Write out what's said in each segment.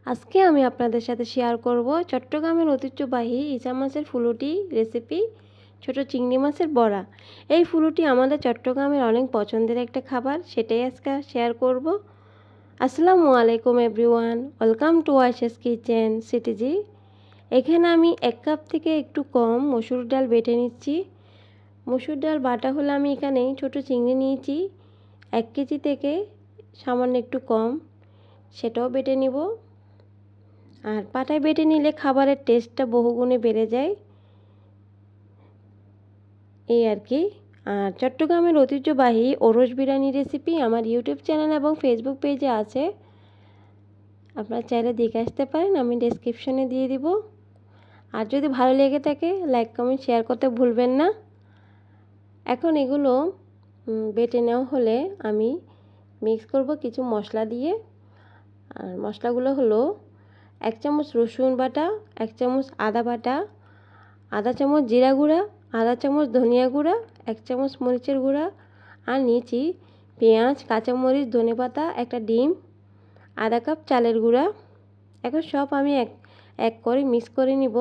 আজকে আমি আপনাদের সাথে শেয়ার করব চট্টগ্রামের ঐতিহ্যবাহী ইচা মাছের ফুলুটি রেসিপি, ছোট চিংড়ি মাছের বড়া। এই ফুলুটি আমাদের চট্টগ্রামের অনেক পছন্দের একটা খাবার, সেটাই আজকে শেয়ার করব। আসসালামু আলাইকুম everyone, welcome to Ayesha's kitchen CTG. এখানে আমি 1 কাপ থেকে একটু কম মসুর ডাল বেটে নিচ্ছি। মসুর ডাল বাটা হলে আমি এখানে ছোট চিংড়ি নিয়েছি 1 কেজি থেকে সামান্য একটু কম, সেটাও বেটে নিব। আর পাটায় বেটে নিলে খাবারের টেস্টটা বহুগুণে বেড়ে যায়, এই আর কি। আর চট্টগ্রামের ঐতিহ্যবাহী ওরস বিরিয়ানি রেসিপি আমার ইউটিউব চ্যানেল এবং ফেসবুক পেজে আছে, আপনারা চাইলে দেখে আসতে পারেন, আমি ডেসক্রিপশনে দিয়ে দিব। আর যদি ভালো লেগে থাকে লাইক কমেন্ট শেয়ার করতে ভুলবেন না। এখন এগুলো বেটে নেওয়া হলে আমি মিক্স করব কিছু মশলা দিয়ে। আর মশলাগুলো হলো 1 চামচ রসুন বাটা, 1 চামচ আদা বাটা, আধা চামচ জিরা গুঁড়া, আধা চামচ ধনিয়া গুঁড়া, 1 চামচ মরিচের গুঁড়া, আর নিয়েছি পেঁয়াজ, কাঁচামরিচ, ধনেপাতা, একটা ডিম, আধা কাপ চালের গুঁড়া। এখন সব আমি এক করে মিক্স করে নিব।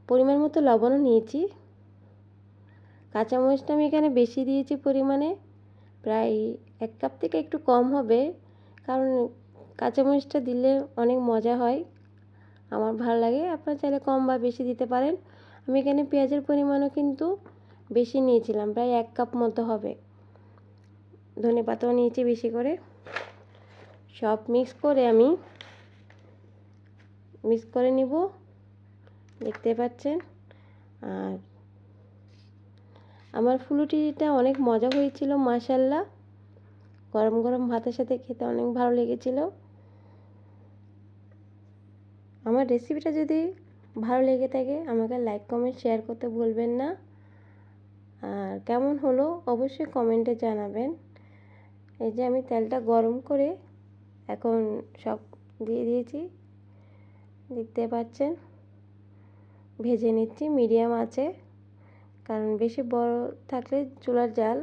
পরিমাণ মতো লবণও নিয়েছি। কাঁচামরিচটা আমি এখানে বেশি দিয়েছি পরিমাণে, প্রায় 1 কাপ থেকে একটু কম হবে, কারণ কাঁচামরিচটা দিলে অনেক মজা হয়, আমার ভালো লাগে। আপনারা চাইলে কম বা বেশি দিতে পারেন। আমি এখানে পেঁয়াজের পরিমাণও কিন্তু বেশি নিয়েছিলাম, প্রায় 1 কাপ মতো হবে। ধনেপাতাও নিয়েছি বেশি করে। সব মিক্স করে আমি নিব, দেখতে পাচ্ছেন। আর আমার ফুলুটিটা অনেক মজা হয়েছিল মাশাআল্লাহ, গরম গরম ভাতের সাথে খেতে অনেক ভালো লেগেছিল। আমার রেসিপিটা যদি ভালো লেগে থাকে আমাকে লাইক কমেন্ট শেয়ার করতে ভুলবেন না। আর কেমন হলো অবশ্যই কমেন্টে জানাবেন। এই যে আমি তেলটা গরম করে এখন সব দিয়ে দিয়েছি, দেখতে পাচ্ছেন। ভেজে নিচ্ছি মিডিয়াম আঁচে, কারণ বেশি বড় থাকলে চুলার জাল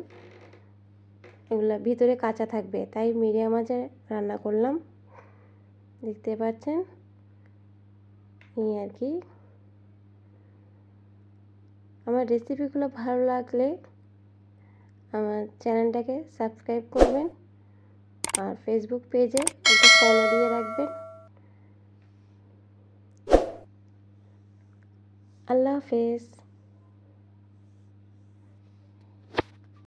এগুলা ভিতরে কাঁচা থাকবে, তাই মিডিয়াম আঁচে রান্না করলাম, দেখতে পাচ্ছেন। এই আর কি। আমার রেসিপিগুলো ভালো লাগলে আমার চ্যানেলটাকে সাবস্ক্রাইব করবেন, আর ফেসবুক পেজে একটু ফলো দিয়ে রাখবেন। আল্লাহ হাফেজ।